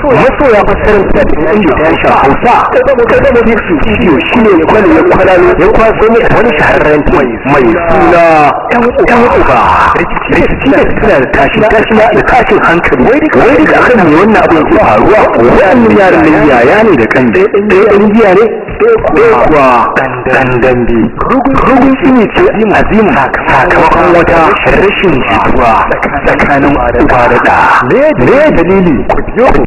masoya fassarar da inda ta sha Hausa kada mu su ciyo shine kwale ya kwalalo ya kwaso mu wani shahararren mai suna ɗan uba rikici da suna da tashin hankali wai duka akan ne wannan abin ke faruwa wannan yaran nan yaya ne da kan ɗan giya ne kuwa dandambe rugun shine ce azimu sakamakon wata rashin jituwa tsakanin uba da ɗa me dalili ku biyo ku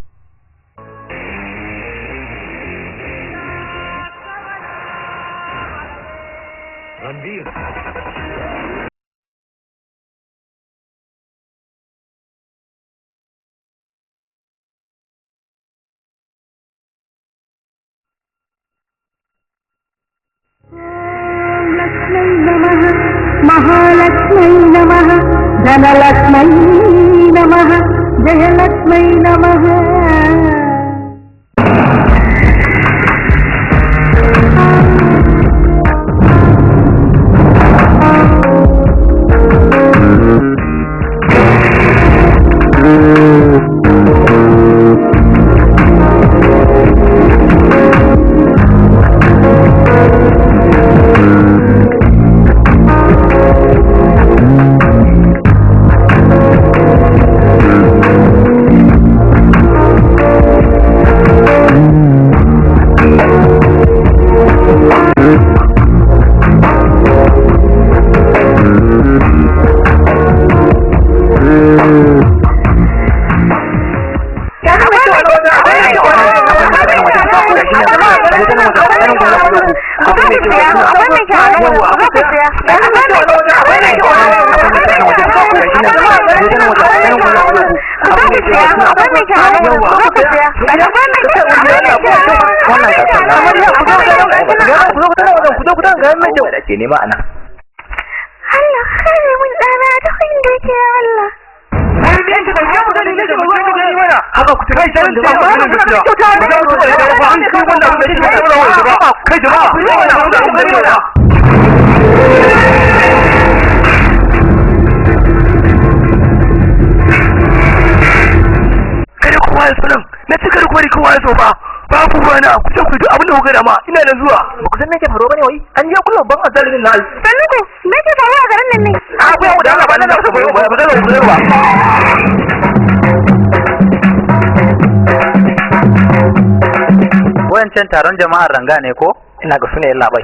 Mahalakshmi नमः धनलक्ष्मी नमः जयलक्ष्मी नमः ke nema ana Allah kare mun dana da inda yake Allah haka ku tafi sai da ba ku da kai jama'a kada kowa ya sanan na cikar kwari kowa ya so ba babu rana ku ce ku duk abin da kuka da ma ina da zuwa ba ku san me ke faruwa bane wai an je kullum ban azalin nan sannu ku me ke faruwa a garin nan ne a ku ya mu da Allah ba nan da ku ba wayancan taron jama'ar ranga ne ko ina ga sune yalla bai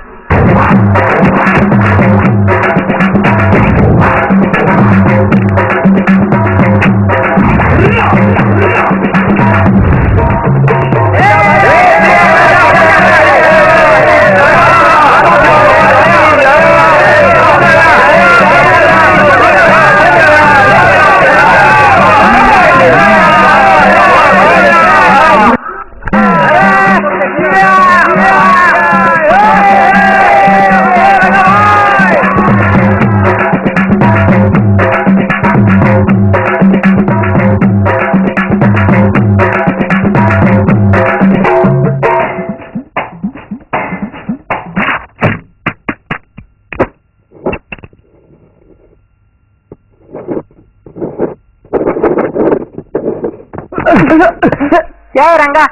ya ranga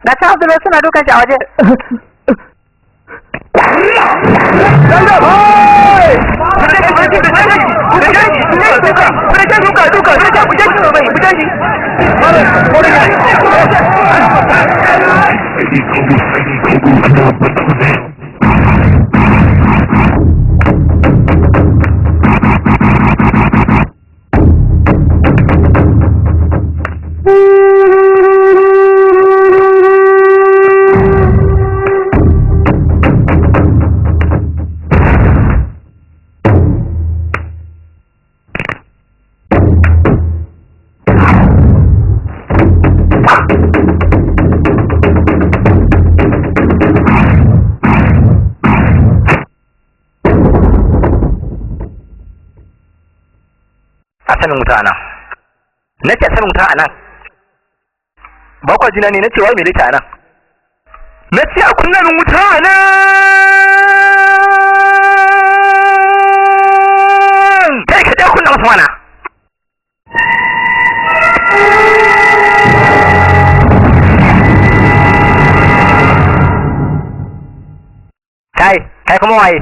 na ta Abdullahi suna dukan shi a waje sanin wuta nan nace sanin wuta anan ba kwa jina ne nace wai me lita anan nace a kunna min wuta anan kai ka je kunna masa mana kai kuma waye?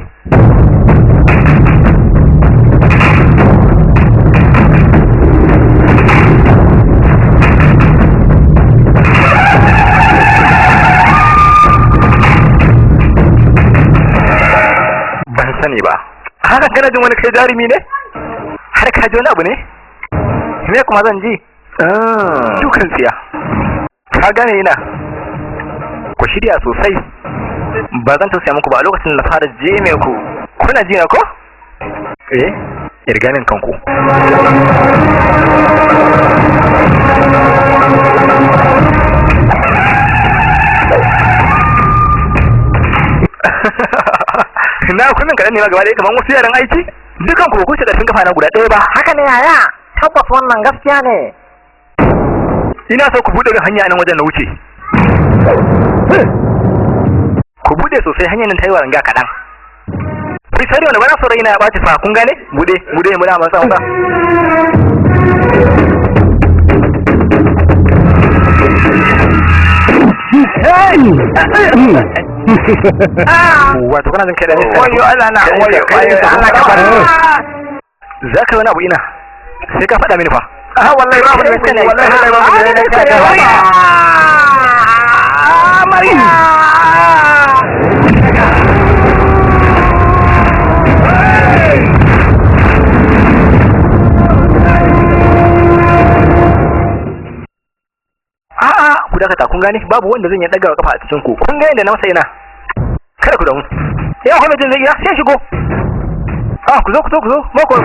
Ban sani ba. Haka kana jin wani kai jarumi ne? Har ka ji wani abu ne? Me kuma zan ji? Dukan tsiya. Ka gane ina. Ku shirya sosai. Ba zan tausaya muku ba a lokacin da fara jeme ku. Kuna ji na ko? Irganin kanku. Na kunin kaɗan ne ma gaba ɗaya kamar wasu yaran aiki? Dukan ku kusa da sun kafa na guda ɗaya ba. Haka ne yaya, tabbas wannan gaskiya ne. Ina so ku buɗe hanya nan wajen na wuce. Ku buɗe sosai hanyar nan ta yi waranga kaɗan. Ku sari wanda bana so raina ya ɓaci fa kun gane? Buɗe muna masa wasa. Wato kana jin kiɗa ne? Wayo Allah na, wayo Allah ka bar. Za ka wani abu ina sai ka faɗa mini fa. Wallahi babu da kane, wallahi babu da kane. Maria. Ku dakata kun gane babu wanda zan ya daga kafa a cikin ku. Kun ga yanda na masa ina. Kada ku damu. Ya kuma jin zai ina sai shigo. Ku zo. Ba ku zo.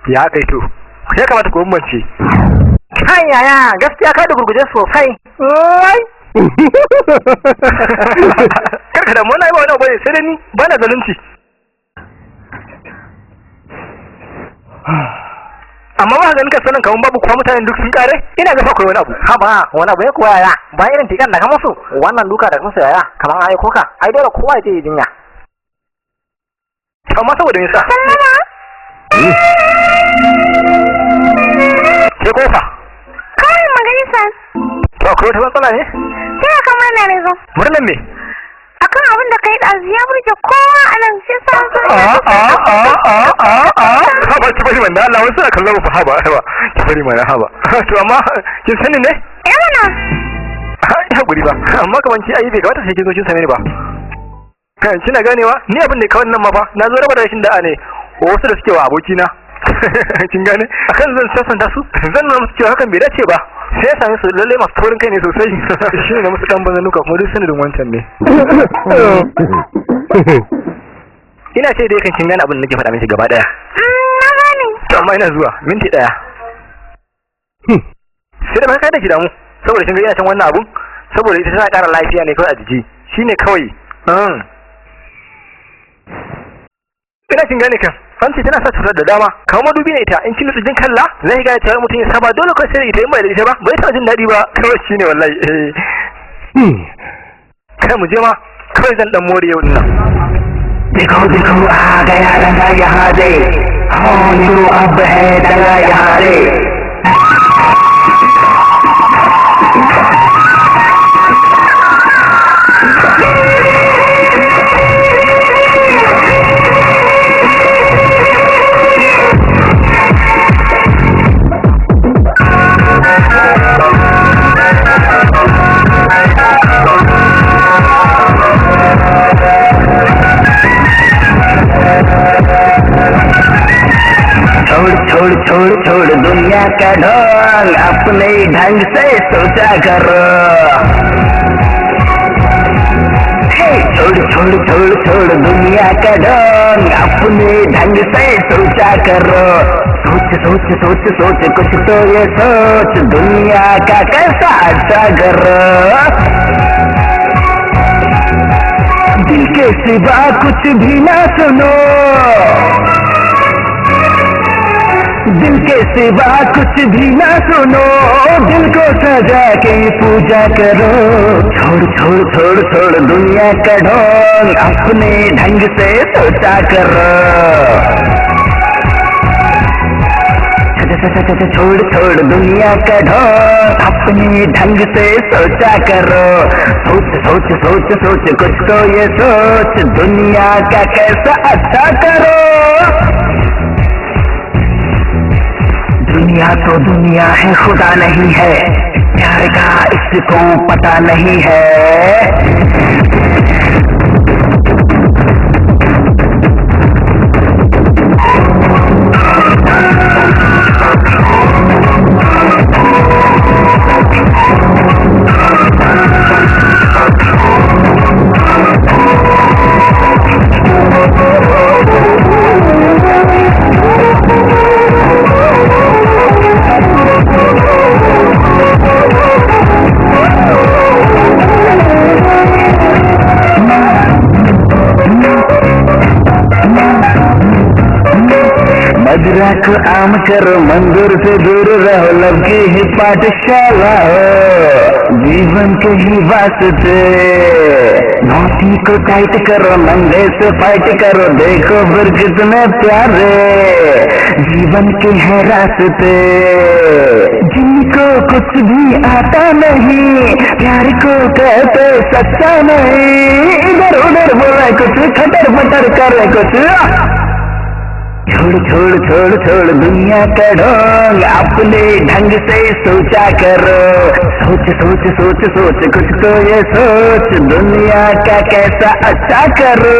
Ya kai to ya kamata ku bambance. Kai yaya gaskiya kai da gurguje sosai. Karka da mun ai ba wani abu ne sai dai ni ba na zalunci. amma ba ganin ka sanin kawun babu kuma mutanen duk sun kare ina ga akwai wani abu ha ba wani abu ya koya yaya ba irin tikan da ka musu wannan duka da kansa yaya kaman ai koka ai dole kowa ya je jinya amma saboda me yasa ke kofa kawai majalisa to akwai wata matsala ne sai ka mana ne zo murnan me akan abin da kai da ya burge kowa a nan sai sa ha ba ki bari wannan Allah wasu aka kallon fa haba ki bari mana haba to amma kin sani ne yana ya guri ba amma kaman ki ayi bai ga wata sai kin zo kin sani ne ba kan kina ganewa ni abin da kawai nan ma fa na zo raba da rashin da'a ne wasu da suke wa abokina kin gane akan zan sasanta su zan nuna musu cewa hakan bai dace ba sai ya same su lalle masu taurin kai ne sosai shi ne musu dan banzan nuka kuma duk sanadin wancan ne ina ce dai kan kin gane abin da nake faɗa miki gaba daya na gane to amma ina zuwa minti daya sai da baka da ki damu saboda kin ga ina can wannan abun saboda ita tana ƙara lafiya ne kawai a jiki shine kawai ina kin gane kan fanci tana sa cutar da dama kawo madubi ne ita in kin nutsu jin kalla zai ga cewa mutum ya saba dole kai sai ita in bai da ita ba bai ta jin dadi ba kawai shine wallahi kai mu je ma kawai zan dan more yau dinnan देखो देखो आ गया रंगा यहाँ दे होने को अब है दंगा यहाँ दे छोड़ दुनिया का ढोंग अपने ढंग से सोचा करो छोड़ दुनिया का ढोंग अपने ढंग से सोचा करो सोच कुछ तो ये सोच दुनिया का कैसा अच्छा करो दिल के सिवा कुछ भी ना सुनो दिल के सिवा कुछ भी ना सुनो दिल को सजा के पूजा करो छोड़ दुनिया का ढोंग अपने ढंग से सोचा करो छोड़ दुनिया का ढोंग अपने ढंग से सोचा करो सोच कुछ तो ये सोच दुनिया का कैसा अच्छा करो दुनिया तो दुनिया है खुदा नहीं है प्यार का इसको पता नहीं है मदिरा को आम करो मंदिर से दूर रहो लब की ही पाठशाला हो जीवन के ही वास्ते नौटी को टाइट करो नंगे से फाइट करो देखो फिर कितने प्यारे जीवन के है रास्ते जिनको कुछ भी आता नहीं प्यार को कहते सच्चा नहीं इधर उधर बोले कुछ खटर फटर करे कुछ छोड़ दुनिया का ढोंग अपने ढंग से सोचा करो सोच कुछ तो ये सोच दुनिया का कैसा अच्छा करो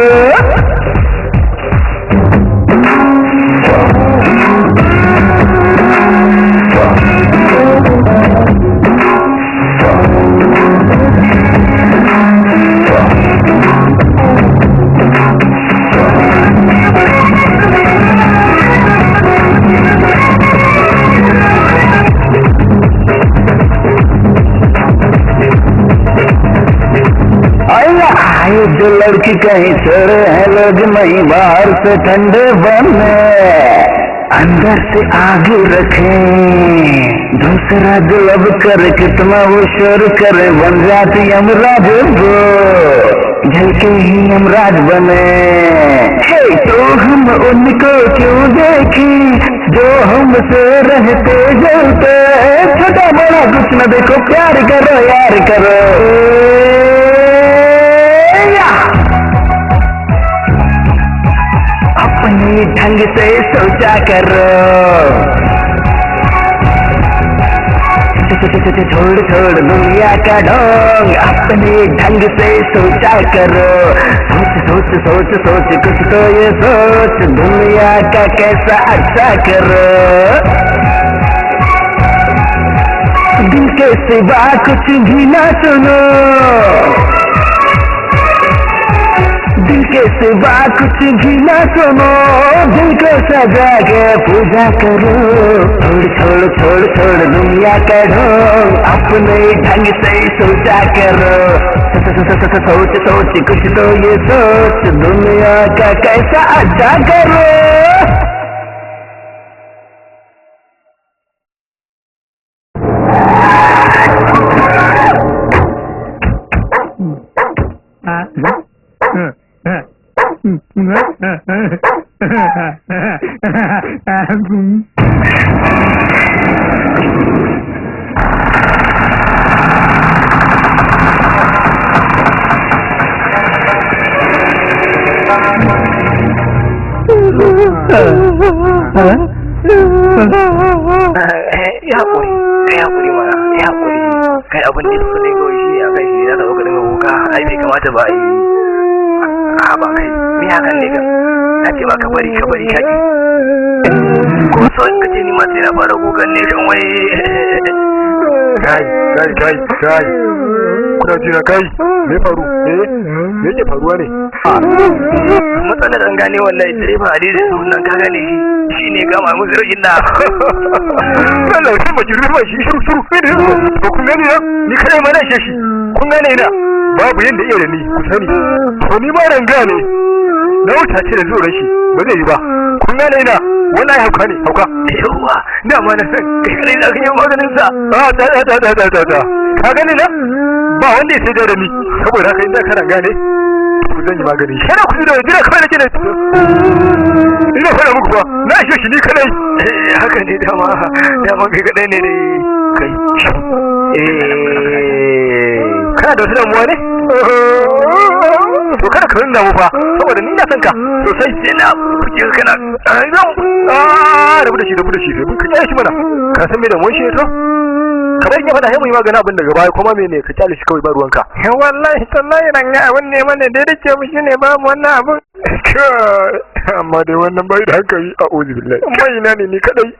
जो लड़की कहीं छोड़े हैं लोग नहीं बाहर से ठंडे बने अंदर से आगे रखें, दूसरा दिल अब कर कितना वो शोर करे, बन जाती यमराज वो, जल के ही यमराज बने। तो हम उनको क्यों देखें जो हमसे रहते जलते, छोटा बड़ा कुछ न देखो, प्यार करो यार करो। अपने ढंग से सोचा करो, छोड़ छोड़ दुनिया का ढोंग, अपने ढंग से सोचा करो। सोच सोच सोच सोच कुछ तो ये सोच, दुनिया का कैसा अच्छा करो। दिल के सिवा कुछ भी ना सुनो, दिल के सिवा कुछ भी ना सुनो, दिल को सजा के पूजा करो। छोड़ छोड़ छोड़ छोड़ दुनिया का ढोंग, अपने ढंग से सोचा करो। सोच सोच कुछ तो ये सोच, दुनिया का कैसा अच्छा करो। Ya hakuri mana, ya hakuri. Kai abin da suka dinga yi shi a kai shi za ta zo ka dinga kuka, ai bai kamata ba ai. A ba kai, me hakan ne ka? Na ce ba ka bari ka ki. Ko so in ka ce ni ma sai na fara kukan ne kan wai. Kai. Kuna jina kai, me faru? Me yake faruwa ne? Matsalar an gane wallahi direba hadisi sunan ka gane shi ne gama musu rashin da. Allah sai mu jira ba shi shuru ne. Ko kun gane ni kai ma na shi. Kun gane ina? Babu yanda iya da ni, ku sani. To ni ma ran gane. Na wuta ce da zuwa rashi, ba zai yi ba. Kun gane ina? Wallahi hauka ne, hauka. Yawa, dama na san kai kare da kan yi maganin sa. Ta. Ka gane na? Ba wanda ya sai da ni, saboda haka inda kana gane. Ku zan yi magani. Kana ku da jira kawai nake da. Ina fara muku ba. Na shi ni kadai. Haka ne dama kai kadai ne kai. Kana da wasu damuwa ne? To kada ka rinda mu fa, saboda ni na san ka sosai. Sai na kuke kana rabu da shi mun kace shi mana. Ka san me da mun shi to? Kamar ya fada sai mu yi magana abin daga baya kuma mene ka kyale shi kawai ba ruwanka. Wallahi tallahi ran ga abin ne mana da yake mu shine ba mu wannan abin. Amma dai wannan bai da hankali, a'udhu billahi. Mai ina ne ni kadai.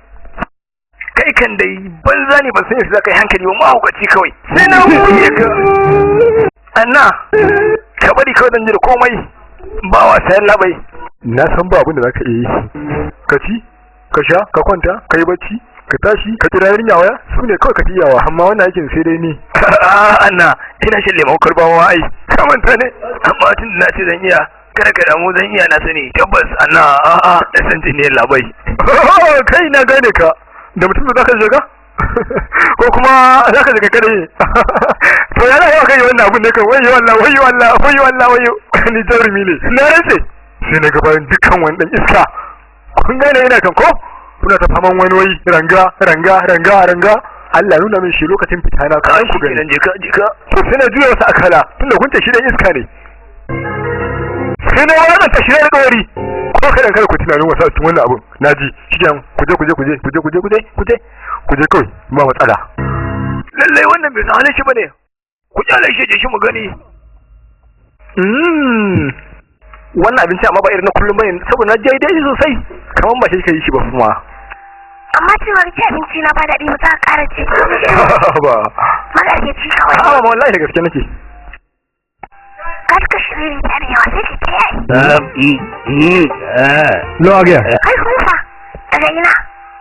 Kai kan dai banza ne ban san yadda kai hankali ba, mahaukaci kawai. Sai na wuce ka. Anna, ka bari kawai dan jira komai. Ba wasan labai. Na san ba abin da zaka iya yi. Ka ci, ka sha, ka kwanta, ka yi bacci, ka tashi, ka kira yarinya waya, su ne kawai ka tiyawa, amma wannan aikin sai dai ni. Anna, ina shin lemon karbawa ai. Ka manta ne, amma tun da na ce zan iya. Kada ka damu zan iya na sani, tabbas Anna da san ne labai. Kai na gane ka. Da mutum da zaka shiga? Ko kuma zaka shiga kare? To yana yawa kai wannan abun ne kan wayo wayo ni jarumi ne. Na rantse sai na gaban dukkan wani dan iska. Kun gane ina kan ko? Kuna ta faman wani wai ranga. Allah nuna min shi lokacin fita na kan ku gani. Jika. To sai na juya wasu akala tunda kun ce shi dan iska ne. Sai na wani ta shi da dori. Ko kada ku tunanin wasu cikin wannan abun. Naji shigen kuje kawai ba matsala. Lallai wannan bai san shi bane. Ku kyale shi mu gani. Wannan abinci amma ba irin na kullum bane saboda na je dai sosai. Kaman ba shi kai shi ba kuma. Amma cewa ki abinci na ba daɗi ba za ka ƙara ce. Ba. Magarke ci kawai. Ba wallahi da gaske nake. Kar ka shirye ta da yawa sai ki kiyaye. Lo a gaya. Kai kuma daga ina?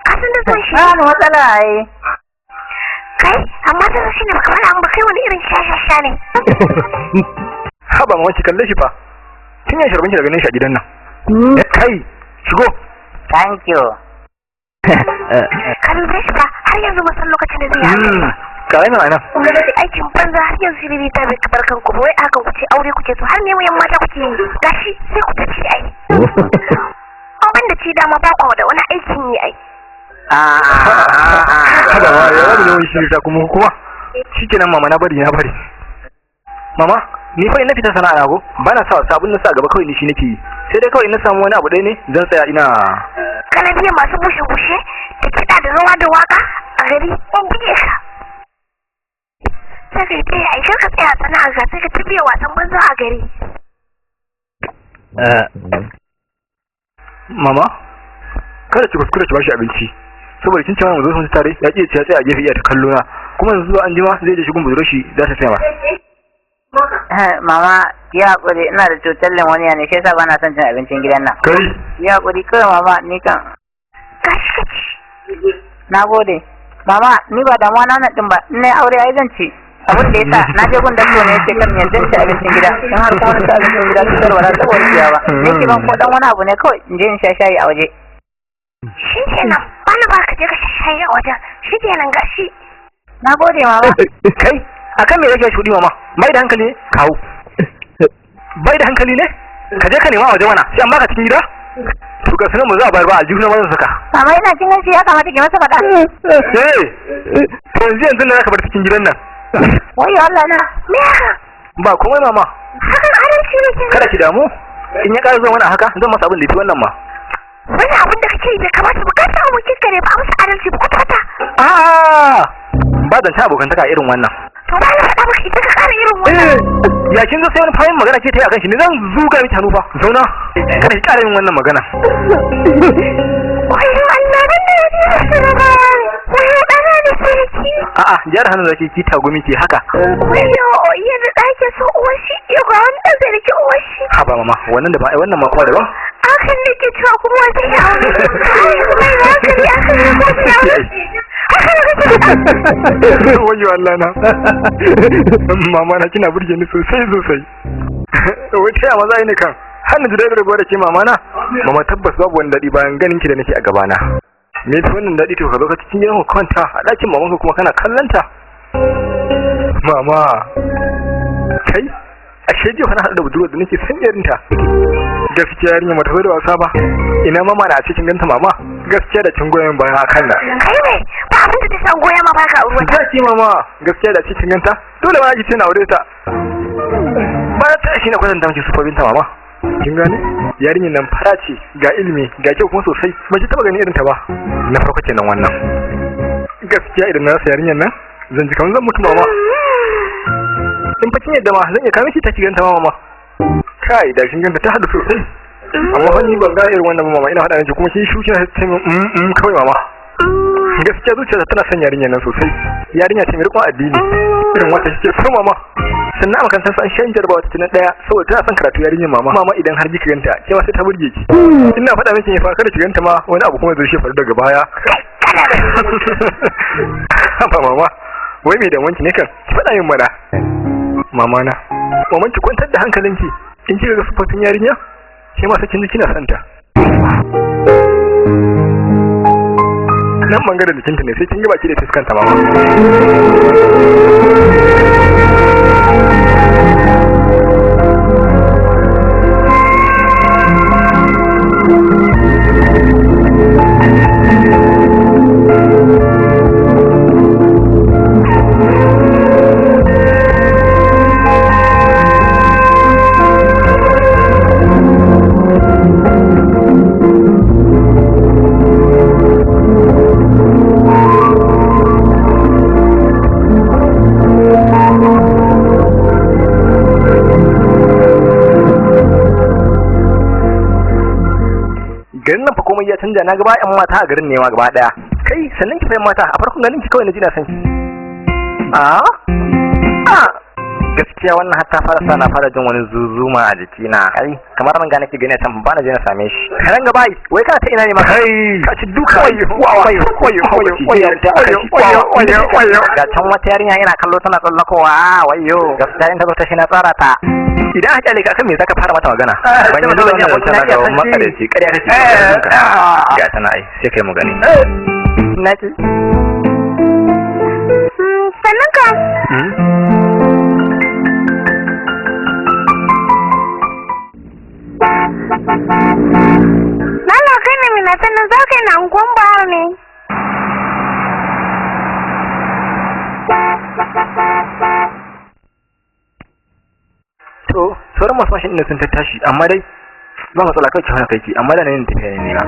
Ka san da son shi. Ba matsala ai. Kai amma da shi ne baka mana an ba kai wani irin shashasha ne. Haba ma wanci kalle shi fa. Tun ya sharbin shi daga nan shi a gidan nan. Kai shigo. Thank you. Kan shi ba har yanzu ba san lokacin da zai yi. Kawai na nan. Aikin banza har yanzu shi ta bai barkan ku wai aka kuce aure kuke so har ne wayan mata kuke yi. Gashi sai ku tafi ai. Abin da ci dama ba ku da wani aikin yi ai. Haba ma ya rabu da wani shiri ta kuma shikenan mama na bari mama ni fa ina fita sana'a ko bana sa sabon na sa gaba kawai ni shi nake yi sai dai kawai ina samu wani abu ɗaya ne zan tsaya ina kana biyan masu bushe da kiɗa da rawa da waka a gari an bige ka sai kai dai ai ka tsaya sana'a ga sai ka tafiya wasan banza a gari mama kada ki kuskure ki bashi abinci saboda kin cewa mu zo sun tare ya ce ya tsaya a gefe iya ta kallo na kuma yanzu zuwa anjima zai je shigun buduro shi za ta tsaya mama ya hakuri ina da cutar lemoniya ne sai sa bana son cin abincin gidan nan kai ya hakuri kawai mama ni kan na gode mama ni ba damuwa na nan din ba in na aure ai zan ci abin da yasa na je gun dallo ne sai kan yanzu ci abincin gida in har kuma na ci abincin gida ki tarwara saboda ciya ba ni ki ban ko dan wani abu ne kawai in je in sha shayi a waje shi kenan wani ba ka je ka sha shayi a wajen shi kenan gashi na gode mama kai akan me yake shudi mama bai da hankali ne kawo bai da hankali ne ka je ka nema a waje mana sai an baka cikin gida to ga sanan mu za a bayar ba a jihu na wannan saka mama ina cin hanci ya kamata ki masa faɗa to yanzu ne zaka bar cikin gidan nan wayo Allah na me haka ba komai mama hakan adalci ne kada ki damu in ya ƙara zuwa mana haka zan masa abin da yafi wannan ma wani abin da kake yi bai kamata ba ka san abokin ka ne ba musu adalci ba kwata ba zan ta abokantaka irin wannan to ba na faɗa maka ita ka kara irin wannan ya kin zo sai wani fahimtar magana ce ta yi akan shi ne zan zuga miki hannu fa zauna kada ki ƙara yin wannan magana wayo Allah dan da ya ji ba wayo dana da sarki a'a jar hannun zaki ki tagumi ki haka wayo yana dake so uwar shi ya ga wanda sarki uwar shi ha ba mama wannan da ba wannan ma kuma daban akan da ke cewa kuma wata ya aure mai haka ya wayo Allah na mama na kina burge ni sosai wai ta maza ne kan hannu da rabuwa da ke mama na mama tabbas babu wani daɗi bayan ganin ki da nake a gabana me fi wannan daɗi to ka zo ka cikin gidan kwanta a ɗakin mamanka kuma kana kallanta mama kai ashe jiya wani haɗu da budurwar da nake son yarinta gaskiya yarinya mata zo da wasa ba ina mama na a cikin ganta mama gaskiya da cin goyon bayan hakan na kai ne ba abin da ta san goyon ma baka aure ta ki mama gaskiya da cikin ganta dole ma ki tana aure ta ba ta shi na kwatanta miki sufofin ta mama kin gane yarinyar nan fara ce ga ilimi ga kyau kuma sosai ba ki taba gani irin ta ba na farko kenan wannan gaskiya idan na rasa yarinyar nan zan ji kamar zan mutu mama in fa kin yadda ma zan iya kawo miki ta ki ganta mama kai da kin ganta ta hadu sosai amma fa ni ban ga irin wannan mama ina hada miki kuma kin shuki na ta kawai mama gaskiya zuciya tana son yarinyar nan sosai yarinya ce mai rikon addini irin wata kike so mama sannan a makarantar an shan jarba wata tunan daya saboda tana son karatu yarinyar mama idan har kika ganta ke ma sai ta burge ki ina faɗa miki ne fa kada ki ganta ma wani abu kuma zai shi faru daga baya ba mama wai me da wanki ne kan ki faɗa min mana mama na maman ki kwantar da hankalinki in kika ga sufofin yarinya ke ma sai kin ji kina son ta nan bangaren jikinta ne sai kin ga baki da fuskanta mama garin nan fa komai ya canja na gaba yan mata a garin ne ma gaba daya kai sannan ki fa mata a farkon ganin ki kawai na ji na san ki gaskiya wannan hatta fara sa na fara jin wani zuzuma a jikina kai kamar man ga nake gani tan ba na je na same shi karan gaba wai kana ta ina ne ma kai ka ci duka wayo ga can wata yarinya ina kallo tana tsallakowa wayo gaskiya in ta zo ta shi na tsara ta idan aka kyale ka kan me zaka fara mata magana ban yi zuwa ne wancan na ga matsala ce ƙarya kake ga tana ai sai kai mu gani na ji sannan ka Lala kai ne mina sannan za ka yi na unguwan bahar ne. to sauran masu mashin ɗin sun tattashi amma dai ba matsala kai hana kai amma da nan tafiya ne ma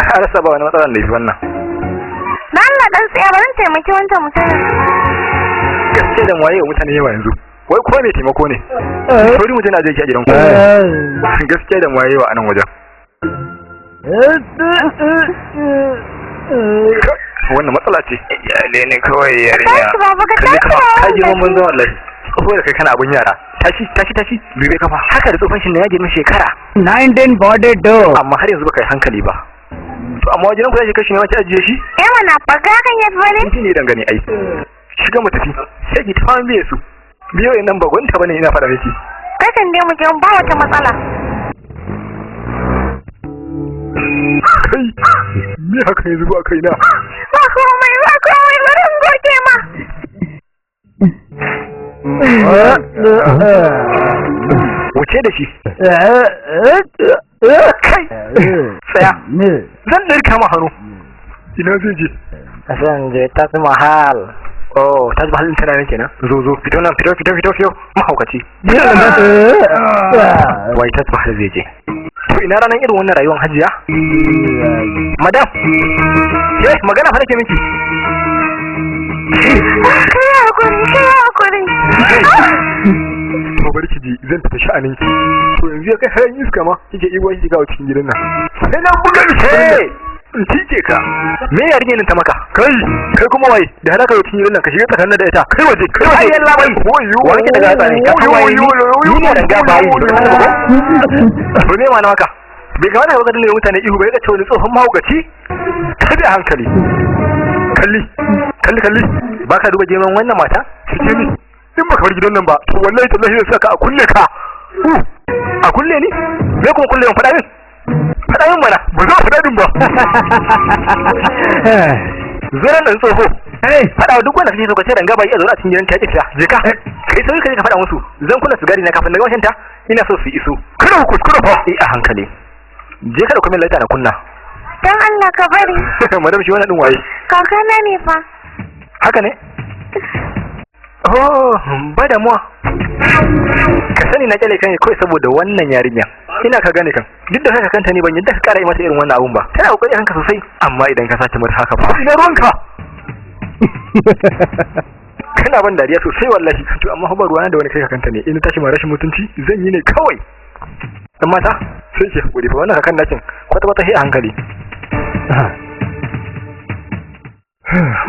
a rasa ba wani matsalar da fi wannan Lala dan tsaya bari taimaki wancan mutumin. gaske da waye wa mutane yawa yanzu wai ko me taimako ne sauri mutum na je ki a gidan ku gaske da waye wa anan wajen wannan matsala ce iyale ne kawai yarinya kalli kafa ka ji mun zo wallahi ko da kai kana abun yara tashi bibe kafa haka da tsofan shi ne ya girma shekara 19 body do amma har yanzu baka yi hankali ba to amma wajen ku zai kashi ne wace ajiye shi mana baga kan yadda bane shi ne dangane ai shiga mu tafi sai ki tafi biye su biyo nan ba gonta bane ina fada miki kai kan dai mu je ba wata matsala kai me haka yanzu ba kai na ba komai bari in goge ma wuce da shi kai tsaya zan ɗarka ma hannu ina zai je zan je ta fi mahal oh ta zuba halin tana nan kenan zo fito nan fito mahaukaci wai ta zuba halin zai je to ina ranar irin wannan rayuwar hajiya madam ke magana fa nake miki kai hakuri to bari ki ji zan tafi sha'anin ki to yanzu ya kai hayan iska ma kike ibo ki ga cikin gidan nan sai na buga ki tike ka me yarinya nan ta maka kai kuma wai da halaka yau cikin gidan nan ka shiga tsakanin da ita kai waje ai yalla bai wani daga tsani ka kuma ni ne ranga bai to ne ma na maka bai ga wannan wajen da mutane ihu bai ga cewa tsohon mahaukaci ka bi hankali kalli baka duba jeman wannan mata shike ni in baka bar gidan nan ba to wallahi tallahi zai saka a kulle ka a kulle ni me kuma kulle mun fada min mana ba za fada din ba zuran nan tsoho fada duk wanda kake so ka ce ranga bai iya zauna a cikin gidan ka yake je ka kai sai ka fada musu zan kula sigari na kafin na washin ta ina so su iso kada ku kuskura fa a hankali je ka da kuma laita na kunna dan Allah ka bari madam shi wannan din waye kakana ne fa haka ne oh ba da muwa ka sani na kyale kan kai saboda wannan yarinya ina ka gane kan duk da haka kanta ne ban yadda ka kara mata irin wannan abun ba tana kokari hanka sosai amma idan ka sace mata haka ba ina ruwanka kana ban dariya sosai wallahi to amma ba ruwana da wani kai ka kanta ne in tashi ma rashin mutunci zan yi ne kawai dan mata sai ke hakuri fa wannan kakan nakin kwata hi hankali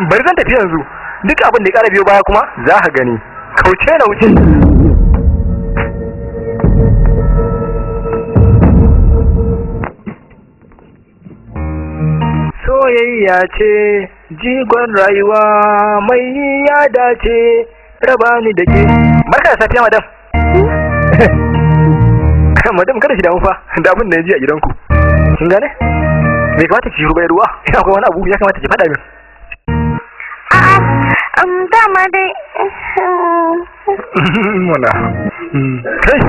bari zan tafi yanzu duk abin da ya kara biyo baya kuma za ka gani kauce na wuce soyayya ce jigon rayuwa mai ya dace raba ni da ke barka da safiya madam madam kada ki damu fa da abin da ya ji a gidanku kin gane bai kamata ki shiru bai ruwa akwai wani abu ya kamata ki faɗa min dama dai mana kai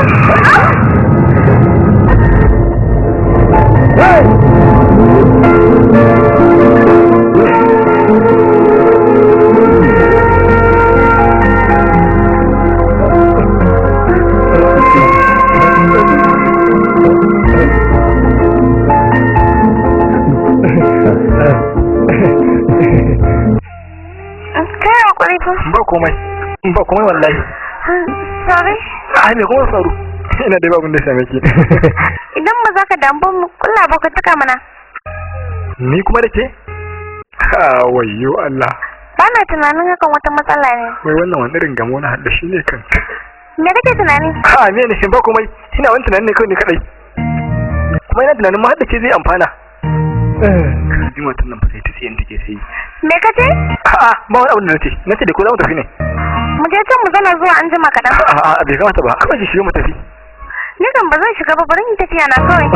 ba komai wallahi sorry ai me kuma faru ina da babun da same ki idan ba za ka dambo mu kula ba ka tuka mana ni kuma da ke wayyo Allah ba na tunanin hakan wata matsala ne wai wannan wani irin gamo na hada shi ne kan me kake tunani me ne ba komai ina wani tunanin ne kawai ne kadai kuma ina tunanin ma hada ke zai amfana ji mutum nan ba sai ta tsiyan take sai me kace ba wani abu da nace da ko za mu tafi ne Mu je can mu zana zuwa an jima kaɗan. A'a bai kamata ba, kawai ki shiga mu tafi. Ni kan ba zan shiga ba, bari in tafiya na kawai.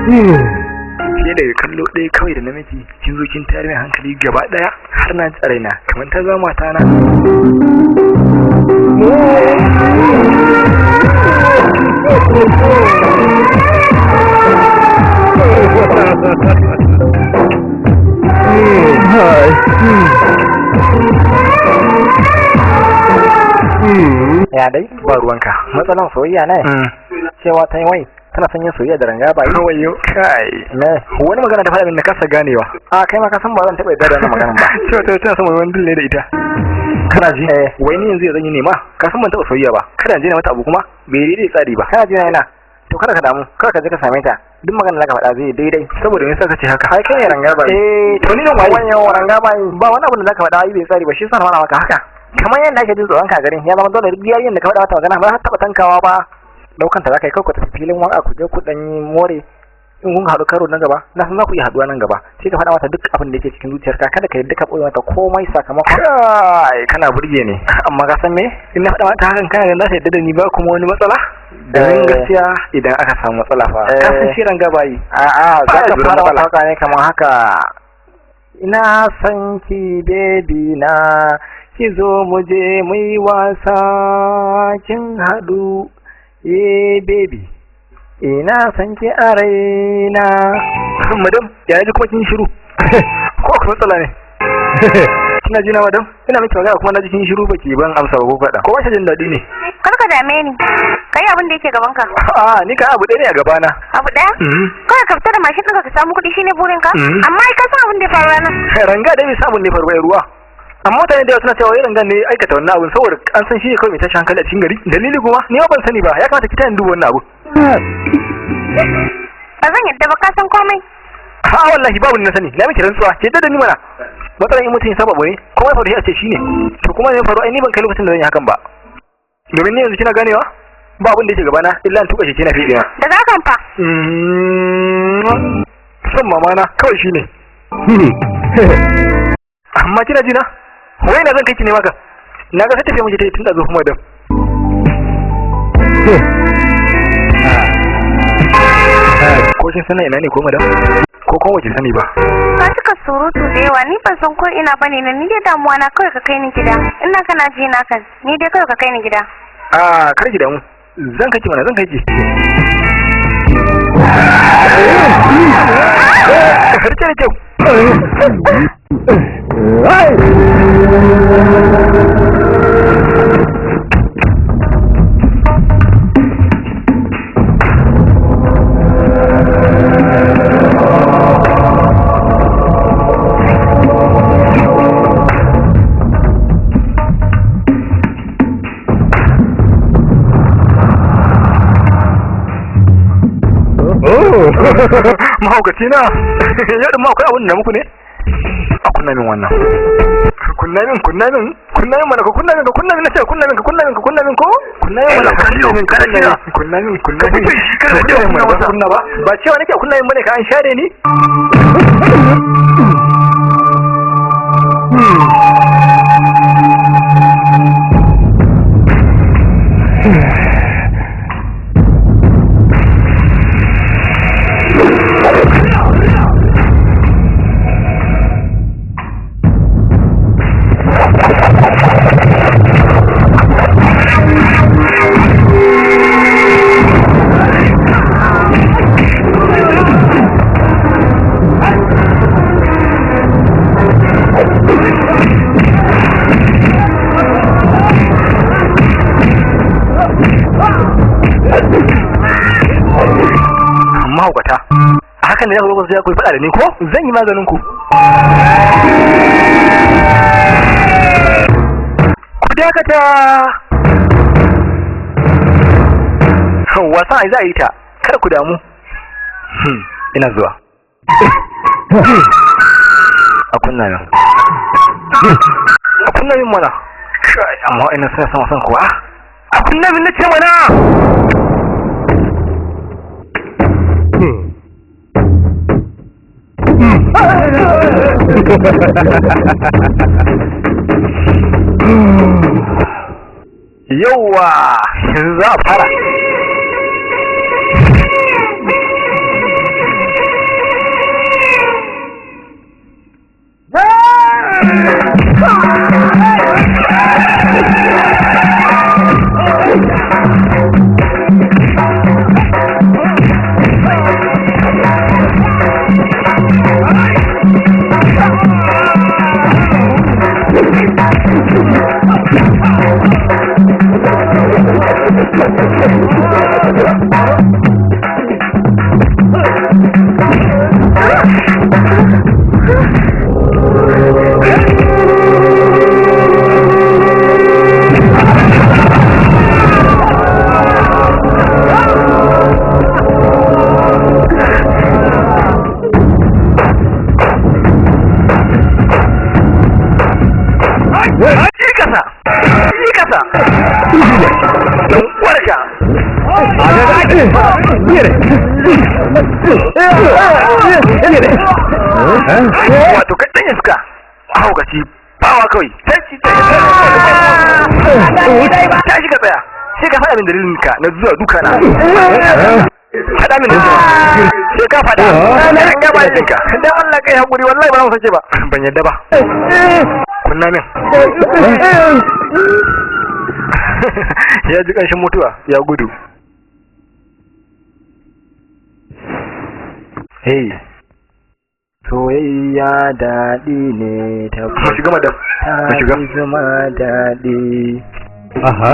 Fiye daga kallo ɗaya kawai da namiji kin zo kin tayar mai hankali gaba ɗaya har na ji raina kamar ta zama mata na. Ya dai ba ruwanka matsalan soyayya ne cewa ta yi wai tana son yin soyayya da ranga ba yi Wayo kai ne wani magana ta faɗa min na kasa ganewa. a kai ma ka san ba zan taɓa yarda da wannan maganan ba Cewa ta tana son wani dille da ita. kana ji Wai ni yanzu ya zan yi nema ka san ban taɓa soyayya ba kada je na mata abu kuma bai daidai tsari ba. kana ji na yana to kada ka damu kada ka je ka same ta duk maganar da ka faɗa zai daidai Saboda me yasa kace haka? ai kai ne ranga ba to ni nan waye? wannan ranga ba ba wani abu da zaka faɗa ai bai tsari ba shi yasa na faɗa maka haka kamar yadda ake jin tsoron ka garin ya zama dole duk yayin da ka faɗa mata magana ba za ta taɓa tankawa ba daukan ta zaka yi kawai ku tafi filin waka ku je ku dan yi more in kun haɗu karo nan gaba na san za ku iya haɗuwa nan gaba sai ka faɗa mata duk abin da yake cikin zuciyarka kada ka yadda ka ɓoye mata komai sakamakon Kai kana burge ne. amma ka san me In na faɗa mata hakan kana ganin za ta yadda da ni ba kuma wani matsala? Domin gaskiya idan aka samu matsala fa ka san shi ranga bayi. a'a za Ba ya ka jure fara matsala. wata ne kamar haka ina san ki baby na ki zo mu je mu yi wasa kin haɗu baby ina san ki a raina Madam ya ji kuma kin yi shiru. Ko akwai matsala ne? Kina ji na madam? Ina miki magana kuma na ji kin yi shiru baki ban amsa ba ko faɗa. Ko ba jin daɗi ne? Kar ka dame ni. Kai abin da yake gaban ka. A'a ni ka abu ɗaya ne a gabana. Abu ɗaya? Kawai ka fita da mashin ɗinka ka samu kuɗi shine burin ka? Amma ai ka san abin da ya faru ranar. Ranga dai bai samu ne faru bai ruwa. Amma mutane da yawa suna cewa wai rangan ne aikata wannan abun saboda an san shi ne kawai mai tashi hankali a cikin gari. Dalili kuma ni ma ban sani ba ya kamata ki ta yin duba wannan abu. Ba zan yadda ba ka san komai. A'a wallahi babu ni na sani na miki rantsuwa ke da ni mana. Matsalan in mutum ya saba ne kuma ya faru sai a ce shi ne. To kuma ne faru ai ni ban kai lokacin da zan yi hakan ba. Domin ni yanzu kina ganewa? Ba abin da yake gabana illa in tuka shi kina fiye na. Daga hakan fa. Son mama na kawai shi ne. Amma kina ji na? Wai na zan kai ki ne maka. Na ga sai tafiya miji ta yi tun da zo kuma da. Ko kin sani ina ne ko madam? Ko kuma ki sani ba? Ka cika surutu da yawa ni ban san ko ina bane nan ni dai damuwa na kawai ka kai ni gida. Ina kana ji na kan ni dai kawai ka kai ni gida. Kar ki damu. Zan kai ki mana zan kai ki. Harke da kyau. Mahaukaci na yadda ma akwai abin da muku ne a kunna min wannan kunna min mana ka kunna min na ce kunna min ko kunna min mana kunna min kunna ba cewa nake kunna min bane ka an share ni mahaukata a hakan da ya zo sai ku faɗa da ni ko zan yi maganin ku dakata wasan ai za a yi ta kada ku damu ina zuwa a kunna min mana amma ina sai sama san kuwa a kunna min na ce mana Yawwa, yanzu za a fara. Wato ka ɗan iska mahaukaci bawa kawai ta shi ka tsaya sai ka faɗa min dalilin ka na zuwa duka na faɗa min dalilin sai ka faɗa na ga ba ɗinka dan Allah kai hakuri wallahi ba za mu sake ba ban yadda ba kunna min ya ji ƙanshin mutuwa ya gudu. Hey, soyayya daɗi ne ta shiga madam, ta zama daɗi. Aha.